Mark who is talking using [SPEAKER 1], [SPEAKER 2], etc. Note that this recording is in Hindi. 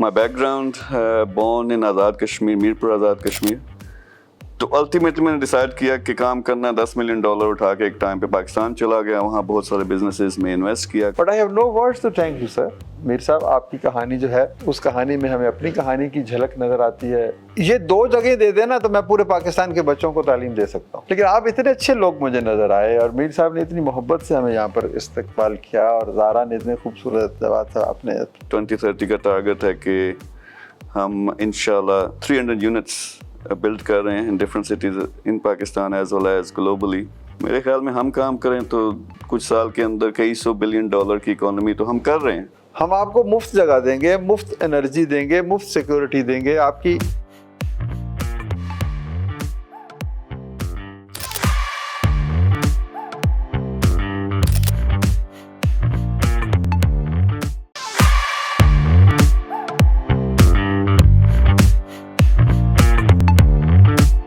[SPEAKER 1] My background, born in Azad Kashmir, Mirpur Azad Kashmir. तो अल्टीमेटली मैंने डिसाइड किया कि काम करना, $10 मिलियन उठा के एक टाइम पे पाकिस्तान चला गया, वहाँ बहुत सारे बिजनेसेस में इन्वेस्ट किया।
[SPEAKER 2] But I have no words to thank you sir. Mir Sahab, आपकी कहानी जो है, उस कहानी में हमें अपनी कहानी की झलक नजर आती है। ये 2 जगह दे देना तो मैं पूरे पाकिस्तान के बच्चों को तालीम दे सकता हूँ। लेकिन आप इतने अच्छे लोग मुझे नजर आए और मीर साहब ने इतनी मोहब्बत से हमें यहाँ पर इस्तकबाल किया और ज़ारा ने इतने खूबसूरत जवाब था। आपने
[SPEAKER 1] 2030 का टारगेट है कि हम इंशाल्लाह 300 यूनिट्स बिल्ड कर रहे हैं in different cities in Pakistan as well as globally. मेरे ख्याल में हम काम करें तो कुछ साल के अंदर कई $100 बिलियन की इकोनॉमी तो हम कर रहे हैं।
[SPEAKER 2] हम आपको मुफ्त जगह देंगे, मुफ्त एनर्जी देंगे, मुफ्त सिक्योरिटी देंगे। आपकी